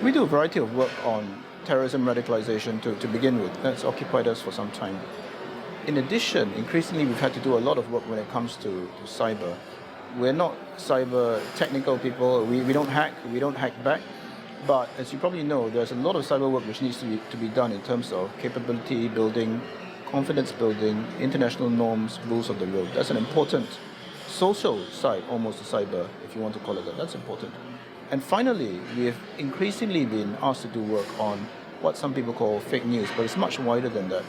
We do a variety of work on terrorism radicalization to begin with. That's occupied us for some time. In addition, increasingly we've had to do a lot of work when it comes to cyber. We're not cyber technical people. We don't hack back. But as you probably know, there's a lot of cyber work which needs to be done in terms of capability building, confidence building, international norms, rules of the road. That's an important social side, almost to cyber, if you want to call it that. That's important. And finally, we have increasingly been asked to do work on what some people call fake news, but it's much wider than that.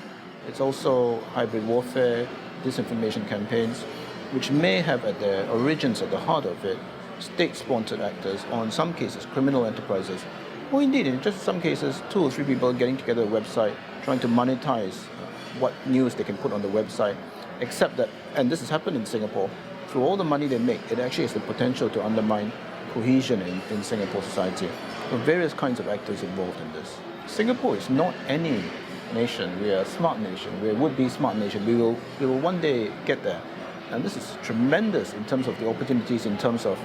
It's also hybrid warfare, disinformation campaigns, which may have at their origins, at the heart of it, state-sponsored actors, or in some cases, criminal enterprises, or indeed, in just some cases, 2 or 3 people getting together a website, trying to monetize what news they can put on the website, except that, and this has happened in Singapore, through all the money they make, it actually has the potential to undermine cohesion in Singapore society. There are various kinds of actors involved in this. Singapore is not any nation. We are a smart nation. We are a would-be smart nation. We will one day get there. And this is tremendous in terms of the opportunities, in terms of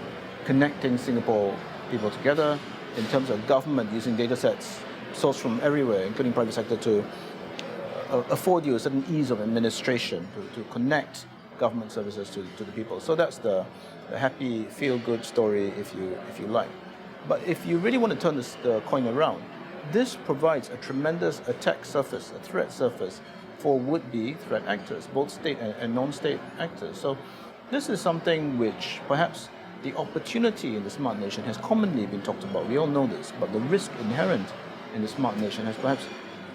connecting Singapore people together, in terms of government using data sets sourced from everywhere, including private sector, to afford you a certain ease of administration, to connect government services to the people. So that's the happy, feel-good story, if you like. But if you really want to turn the coin around, this provides a tremendous attack surface, a threat surface for would-be threat actors, both state and non-state actors. So this is something which perhaps the opportunity in the smart nation has commonly been talked about. We all know this, but the risk inherent in the smart nation has perhaps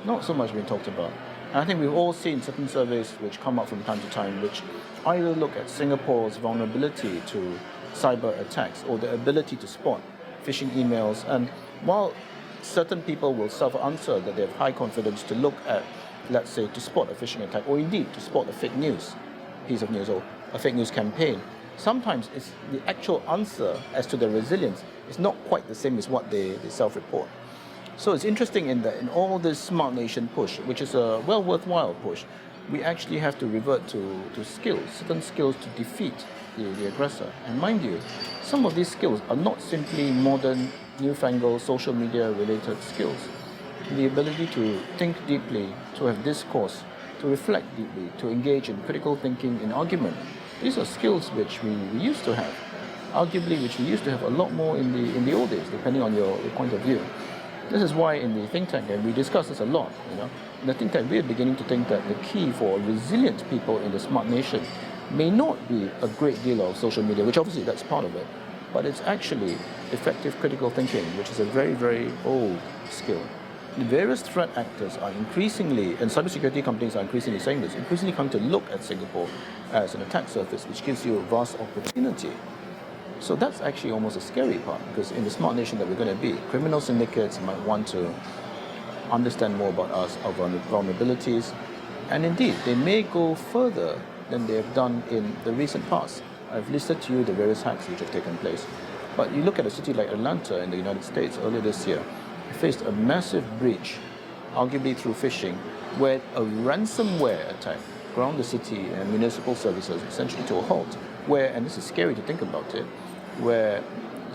not so much been talked about. And I think we've all seen certain surveys which come up from time to time, which either look at Singapore's vulnerability to cyber attacks or the ability to spot phishing emails. And while certain people will self-answer that they have high confidence to look at, let's say, to spot a phishing attack, or indeed to spot a fake news piece of news or a fake news campaign, sometimes it's the actual answer as to their resilience is not quite the same as what they self-report. So it's interesting in that in all this smart nation push, which is a worthwhile push, we actually have to revert to skills, certain skills to defeat the aggressor. And mind you, some of these skills are not simply modern, newfangled, social media related skills. The ability to think deeply, to have discourse, to reflect deeply, to engage in critical thinking, in argument. These are skills which we used to have, arguably which we used to have a lot more in the old days, depending on your point of view. This is why in the think tank, and we discuss this a lot, in the think tank we are beginning to think that the key for resilient people in the smart nation may not be a great deal of social media, which obviously that's part of it, but it's actually effective critical thinking, which is a very, very old skill. The various threat actors are increasingly, and cybersecurity companies are increasingly saying this, increasingly come to look at Singapore as an attack surface, which gives you a vast opportunity. So that's actually almost a scary part, because in the smart nation that we're going to be, criminal syndicates might want to understand more about us, our vulnerabilities, and indeed, they may go further than they have done in the recent past. I've listed to you the various hacks which have taken place. But you look at a city like Atlanta in the United States earlier this year, it faced a massive breach, arguably through phishing, where a ransomware attack ground the city and municipal services essentially to a halt, where, and this is scary to think about it, where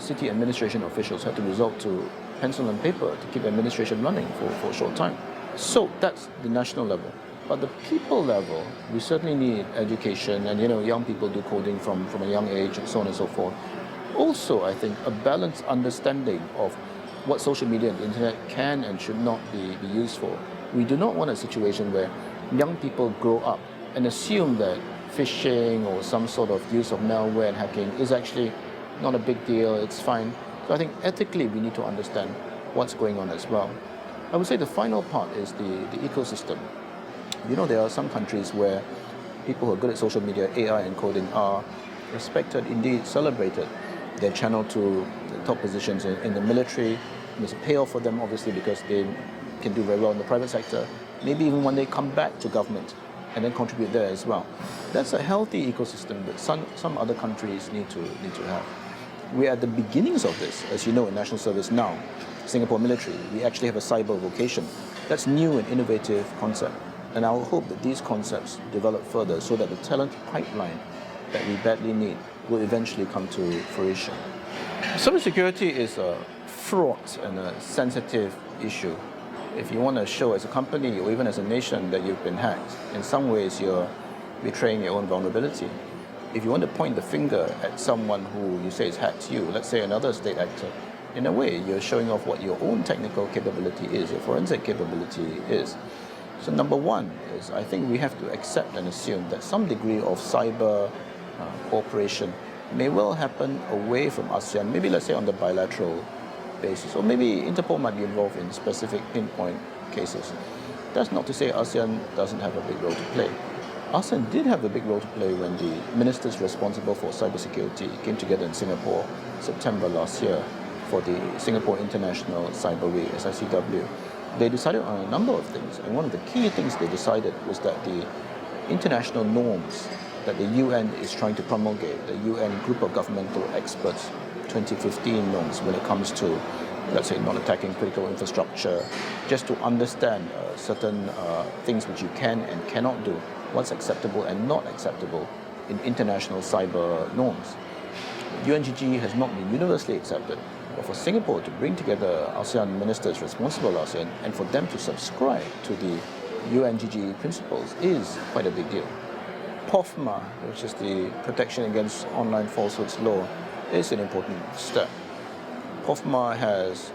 city administration officials had to resort to pencil and paper to keep administration running for a short time. So that's the national level. But the people level, we certainly need education, and young people do coding from a young age and so on and so forth. Also, I think a balanced understanding of what social media and the internet can and should not be used for. We do not want a situation where young people grow up and assume that phishing or some sort of use of malware and hacking is actually not a big deal, it's fine. So I think ethically we need to understand what's going on as well. I would say the final part is the ecosystem. There are some countries where people who are good at social media, AI and coding are respected, indeed celebrated. They're channeled to the top positions in the military. There's a payoff for them, obviously, because they can do very well in the private sector. Maybe even when they come back to government and then contribute there as well. That's a healthy ecosystem that some other countries need to have. We're at the beginnings of this, as you know, in national service now. Singapore military, we actually have a cyber vocation. That's new and innovative concept. And I will hope that these concepts develop further so that the talent pipeline that we badly need will eventually come to fruition. Cybersecurity is a fraught and a sensitive issue. If you want to show as a company or even as a nation that you've been hacked, in some ways you're betraying your own vulnerability. If you want to point the finger at someone who you say has hacked you, let's say another state actor, in a way you're showing off what your own technical capability is, your forensic capability is. So number one is I think we have to accept and assume that some degree of cyber cooperation may well happen away from ASEAN, maybe let's say on the bilateral basis, or maybe Interpol might be involved in specific pinpoint cases. That's not to say ASEAN doesn't have a big role to play. ASEAN did have a big role to play when the ministers responsible for cybersecurity came together in Singapore September last year for the Singapore International Cyber Week, SICW. They decided on a number of things, and one of the key things they decided was that the international norms that the UN is trying to promulgate, the UN Group of Governmental Experts 2015 norms when it comes to, let's say, not attacking critical infrastructure, just to understand certain things which you can and cannot do, what's acceptable and not acceptable in international cyber norms. UNGG has not been universally accepted, but for Singapore to bring together ASEAN ministers responsible ASEAN and for them to subscribe to the UNGG principles is quite a big deal. POFMA, which is the Protection Against Online Falsehoods Law, is an important step. POFMA has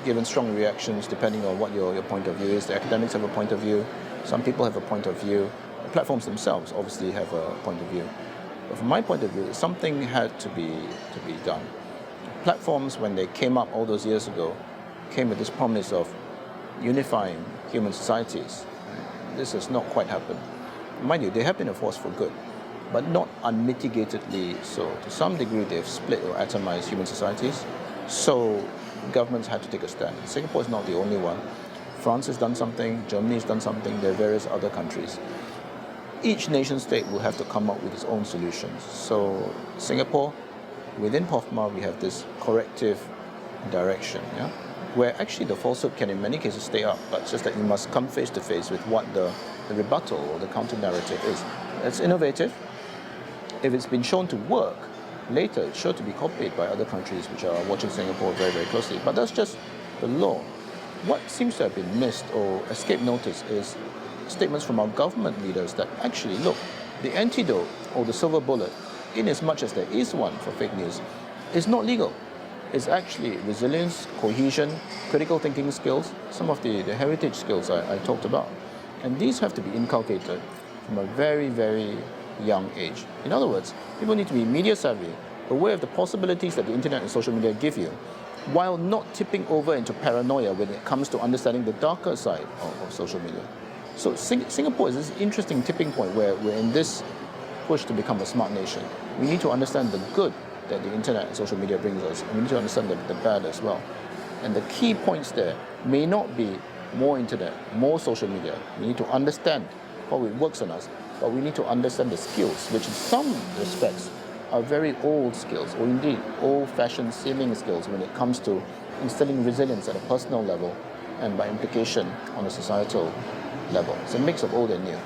given strong reactions depending on what your point of view is. The academics have a point of view, some people have a point of view, the platforms themselves obviously have a point of view. But from my point of view, something had to be done. Platforms, when they came up all those years ago, came with this promise of unifying human societies. This has not quite happened. Mind you, they have been a force for good, but not unmitigatedly so. To some degree, they've split or atomized human societies, so governments had to take a stand. Singapore is not the only one. France has done something, Germany has done something, there are various other countries. Each nation state will have to come up with its own solutions. So Singapore, within POFMA, we have this corrective direction, where actually the falsehood can in many cases stay up, but it's just that you must come face to face with what the rebuttal or the counter-narrative is. It's innovative. If it's been shown to work, later it's sure to be copied by other countries which are watching Singapore very, very closely. But that's just the law. What seems to have been missed or escaped notice is statements from our government leaders that actually, look, the antidote or the silver bullet, in as much as there is one for fake news, is not legal. It's actually resilience, cohesion, critical thinking skills, some of the heritage skills I talked about. And these have to be inculcated from a very, very young age. In other words, people need to be media savvy, aware of the possibilities that the internet and social media give you, while not tipping over into paranoia when it comes to understanding the darker side of social media. So Singapore is this interesting tipping point where we're in this push to become a smart nation. We need to understand the good that the internet and social media brings us, and we need to understand the bad as well. And the key points there may not be more internet, more social media. We need to understand how it works on us, but we need to understand the skills, which in some respects are very old skills, or indeed old-fashioned seeming skills when it comes to instilling resilience at a personal level and by implication on a societal level. It's a mix of old and new.